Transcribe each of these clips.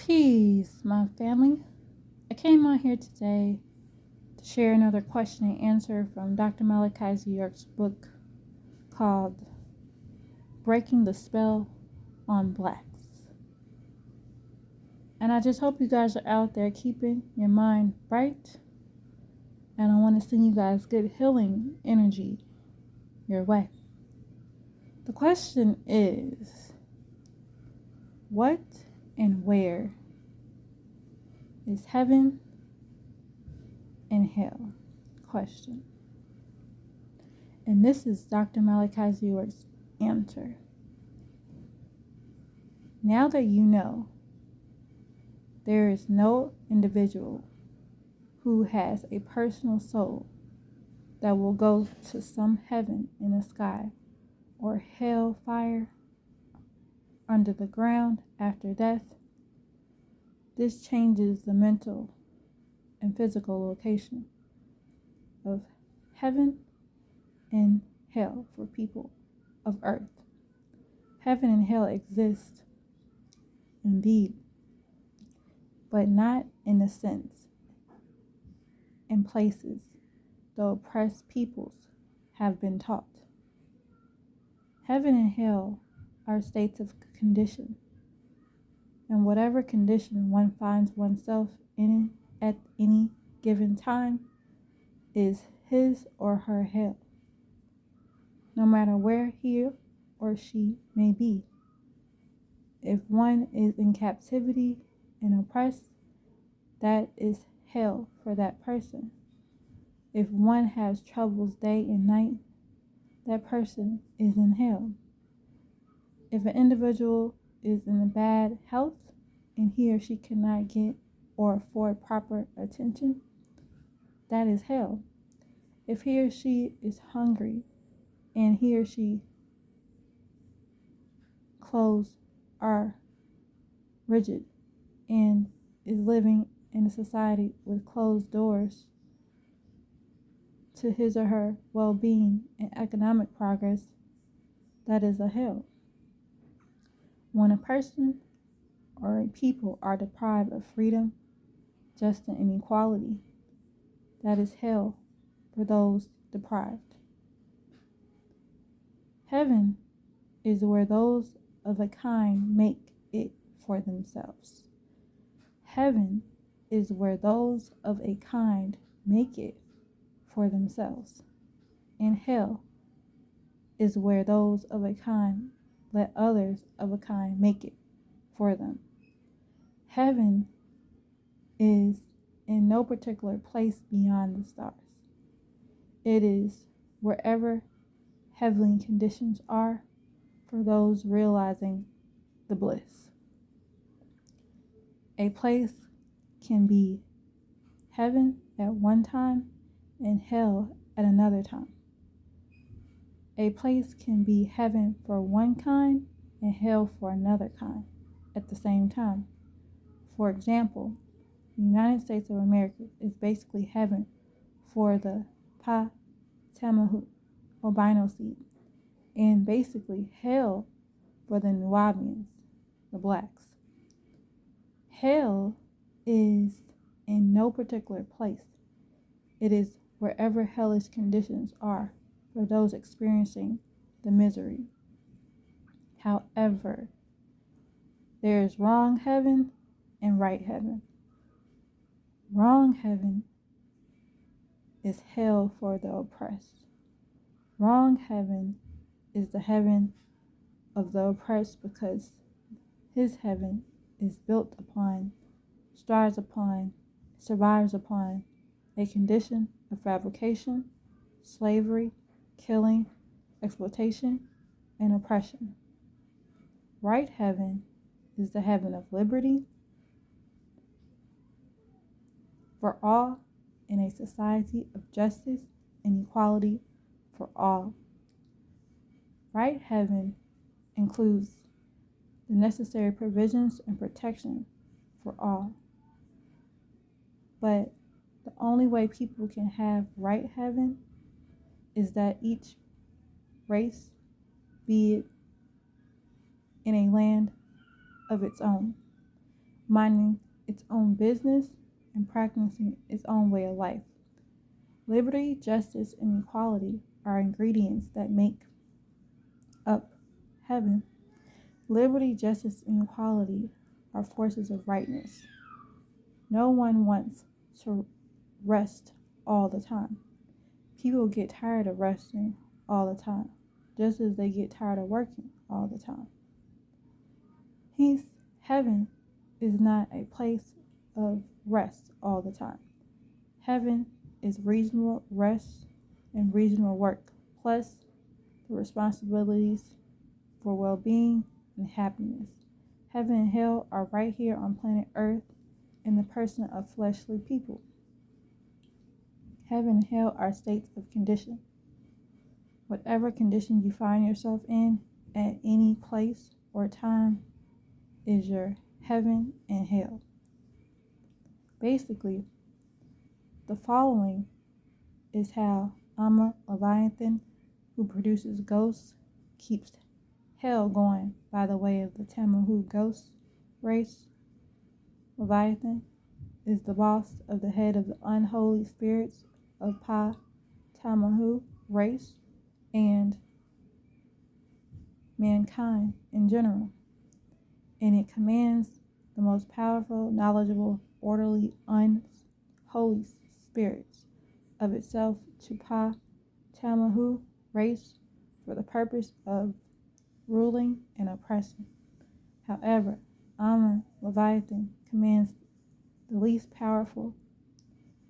Peace, my family. I came on here today to share another question and answer from Dr. Malachi York's book called Breaking the Spell on Blacks. And I just hope you guys are out there keeping your mind bright. And I want to send you guys good healing energy your way. The question is, what and where is heaven and hell? Question. And this is Dr. Malachi York's answer. Now that you know, there is no individual who has a personal soul that will go to some heaven in the sky or hell fire under the ground after death. This changes the mental and physical location of heaven and hell for people of earth. Heaven and hell exist indeed, but not in the sense and places the oppressed peoples have been taught. Heaven and hell are states of condition, and whatever condition one finds oneself in at any given time is his or her hell, no matter where he or she may be. If one is in captivity and oppressed, that is hell for that person. If one has troubles day and night, that person is in hell. If an individual is in bad health and he or she cannot get or afford proper attention, that is hell. If he or she is hungry and he or she clothes are rigid and is living in a society with closed doors to his or her well-being and economic progress, that is a hell. When a person or a people are deprived of freedom, justice, and equality, that is hell for those deprived. Heaven is where those of a kind make it for themselves. Heaven is where those of a kind make it for themselves. And hell is where those of a kind let others of a kind make it for them. Heaven is in no particular place beyond the stars. It is wherever heavenly conditions are for those realizing the bliss. A place can be heaven at one time and hell at another time. A place can be heaven for one kind and hell for another kind at the same time. For example, the United States of America is basically heaven for the Pa Tamahu albino seed, and basically hell for the Nubians, the blacks. Hell is in no particular place. It is wherever hellish conditions are for those experiencing the misery. However, there is wrong heaven and right heaven. Wrong heaven is hell for the oppressed. Wrong heaven is the heaven of the oppressed because his heaven is built upon, strives upon, survives upon a condition of fabrication, slavery, killing, exploitation, and oppression. Right heaven is the heaven of liberty for all in a society of justice and equality for all. Right heaven includes the necessary provisions and protection for all. But the only way people can have right heaven is that each race, be it in a land of its own, minding its own business and practicing its own way of life. Liberty, justice, and equality are ingredients that make up heaven. Liberty, justice, and equality are forces of rightness. No one wants to rest all the time. People get tired of resting all the time, just as they get tired of working all the time. Heaven is not a place of rest all the time. Heaven is reasonable rest and reasonable work, plus the responsibilities for well-being and happiness. Heaven and hell are right here on planet Earth in the person of fleshly people. Heaven and hell are states of condition. Whatever condition you find yourself in at any place or time is your heaven and hell. Basically, the following is how Amma Leviathan, who produces ghosts, keeps hell going by the way of the Tamahu ghost race. Leviathan is the boss of the head of the unholy spirits of Pa Tamahu race and mankind in general, and it commands the most powerful, knowledgeable, orderly, unholy spirits of itself to Pa Tamahu race for the purpose of ruling and oppressing. However, Amun Leviathan commands the least powerful,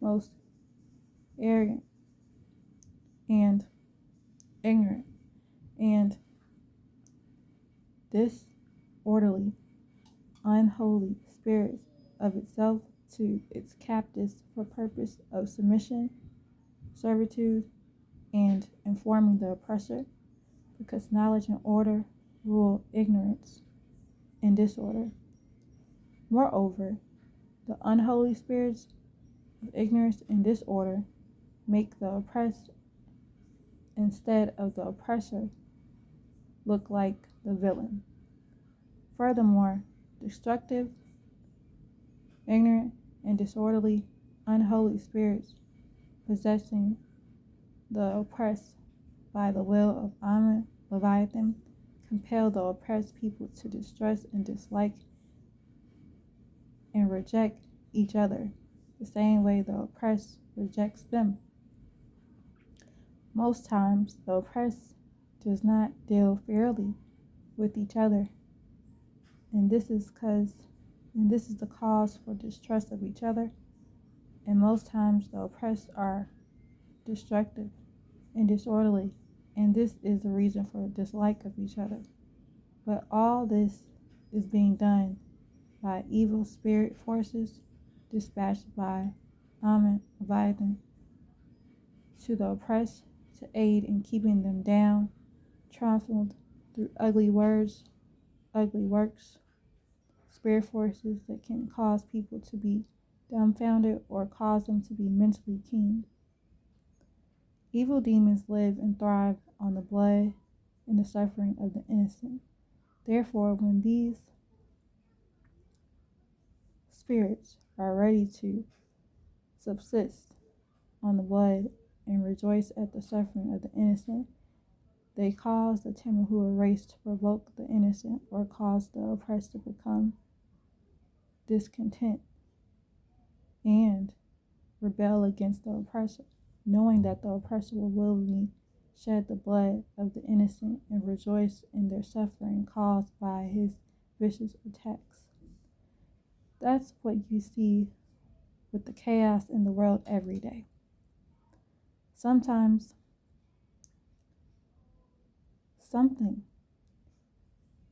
most arrogant, and ignorant, and disorderly, unholy spirits of itself to its captives for purpose of submission, servitude, and informing the oppressor, because knowledge and order rule ignorance and disorder. Moreover, the unholy spirits of ignorance and disorder make the oppressed instead of the oppressor look like the villain. Furthermore, destructive, ignorant, and disorderly, unholy spirits possessing the oppressed by the will of Amun Leviathan compel the oppressed people to distrust and dislike and reject each other the same way the oppressed rejects them. Most times, the oppressed does not deal fairly with each other, and this is the cause for distrust of each other, and most times the oppressed are destructive and disorderly, and this is the reason for dislike of each other. But all this is being done by evil spirit forces dispatched by Amun Leviathan to the oppressed to aid in keeping them down, trampled through ugly words, ugly works, spirit forces that can cause people to be dumbfounded or cause them to be mentally keen. Evil demons live and thrive on the blood and the suffering of the innocent. Therefore, when these spirits are ready to subsist on the blood and rejoice at the suffering of the innocent, they cause the Timahua race to provoke the innocent or cause the oppressed to become discontent and rebel against the oppressor, knowing that the oppressor will willingly shed the blood of the innocent and rejoice in their suffering caused by his vicious attacks. That's what you see with the chaos in the world every day. Sometimes something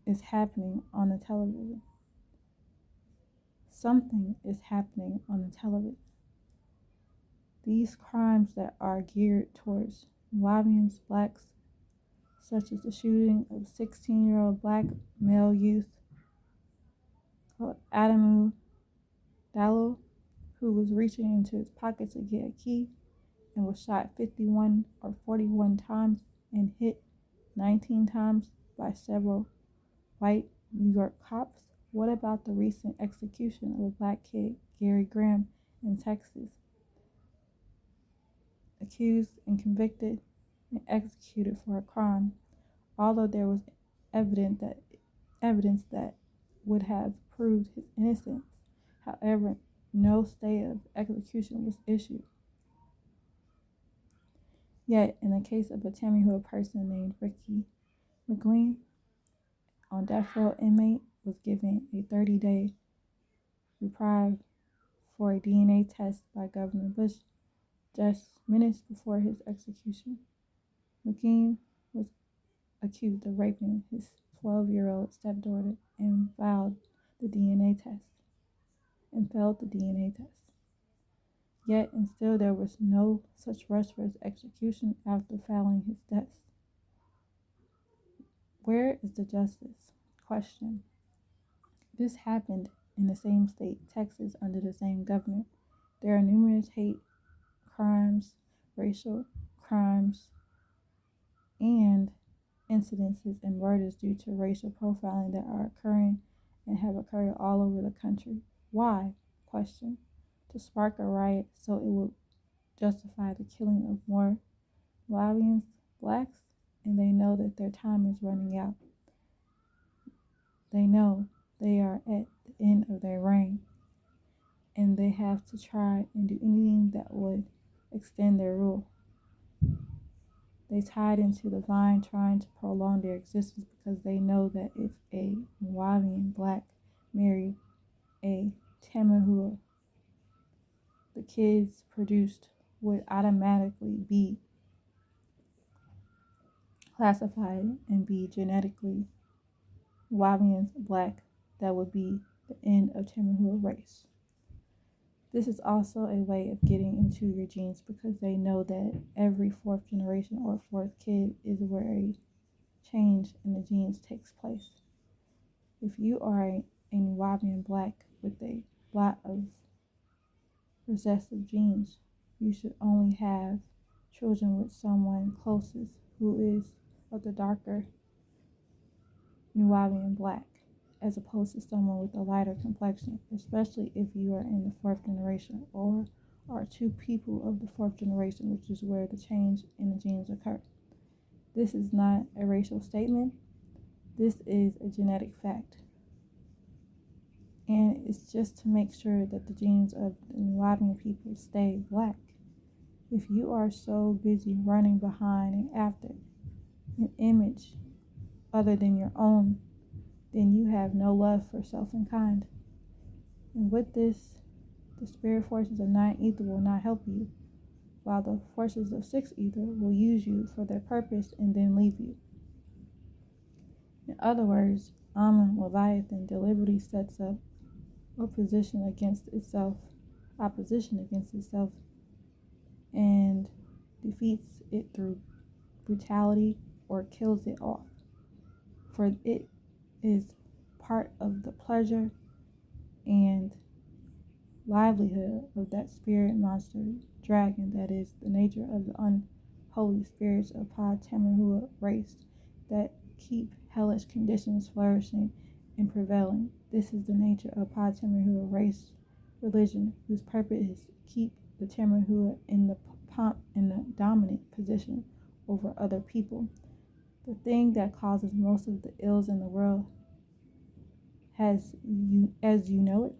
is happening on the television. Something is happening on the television. These crimes that are geared towards Nubians, blacks, such as the shooting of 16-year-old black male youth called Adamu Dallo, who was reaching into his pocket to get a key and was shot 51 or 41 times and hit 19 times by several white New York cops What about the recent execution of a black kid, Gary Graham, in Texas, accused and convicted and executed for a crime, although there was evidence that would have proved his innocence. However, no stay of execution was issued. Yet, in the case of a Tammany person named Ricky McGueen, on death row inmate was given a 30-day reprieve for a DNA test by Governor Bush just minutes before his execution. McGueen was accused of raping his 12-year-old stepdaughter and failed the DNA test. Yet and still there was no such rush for his execution after failing his test. Where is the justice? Question. This happened in the same state, Texas, under the same governor. There are numerous hate crimes, racial crimes, and incidences and murders due to racial profiling that are occurring and have occurred all over the country. Why? Question. To spark a riot so it would justify the killing of more Malawians, blacks, and they know that their time is running out. They know they are at the end of their reign, and they have to try and do anything that would extend their rule. They tied into the vine trying to prolong their existence because they know that if a Malawian black married a Tamahua, the kids produced would automatically be classified and be genetically Malawians black. That would be the end of Tamahua race. This is also a way of getting into your genes because they know that every fourth generation or fourth kid is where a change in the genes takes place. If you are a Malawian black with a lot of recessive genes, you should only have children with someone closest who is of the darker Malawian black, as opposed to someone with a lighter complexion, especially if you are in the fourth generation or are two people of the fourth generation, which is where the change in the genes occur. This is not a racial statement. This is a genetic fact. And it's just to make sure that the genes of the Malawian people stay black. If you are so busy running behind and after an image other than your own, then you have no love for self and kind. And with this, the spirit forces of 9 ether will not help you, while the forces of 6 ether will use you for their purpose and then leave you. In other words, Leviathan deliberately sets up opposition against itself, and defeats it through brutality or kills it off. For it is part of the pleasure and livelihood of that spirit monster dragon that is the nature of the unholy spirits of Pa Tamahua race that keep hellish conditions flourishing and prevailing. This is the nature of Pa Tamahua race religion, whose purpose is to keep the Tamahua in the dominant position over other people. The thing that causes most of the ills in the world, as you know it,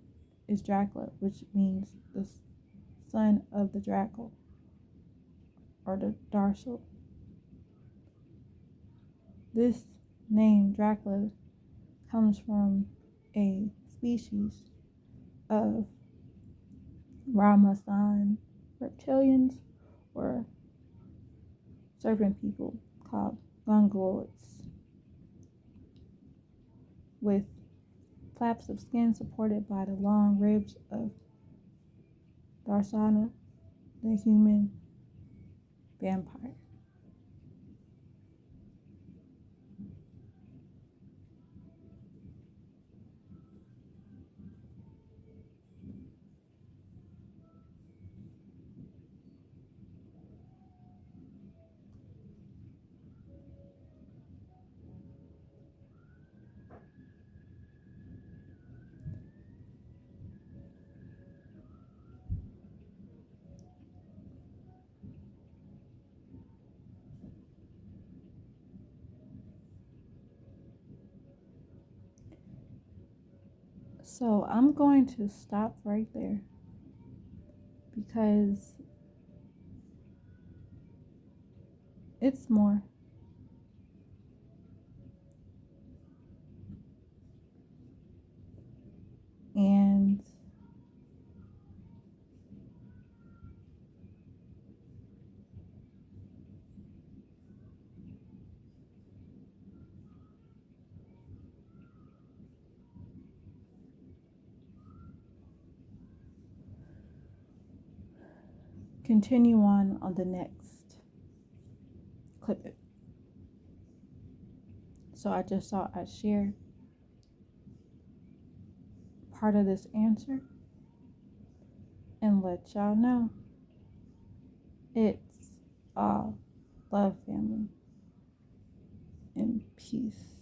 is Dracula, which means the son of the Draco, or the Darsal. This name, Dracula, comes from a species of Ramazan reptilians or serpent people called Mongoloids, with flaps of skin supported by the long ribs of Darsana, the human vampire. So I'm going to stop right there because it's more. And continue on the next clip it. So I just thought I'd share part of this answer and let y'all know it's all love, family, and peace.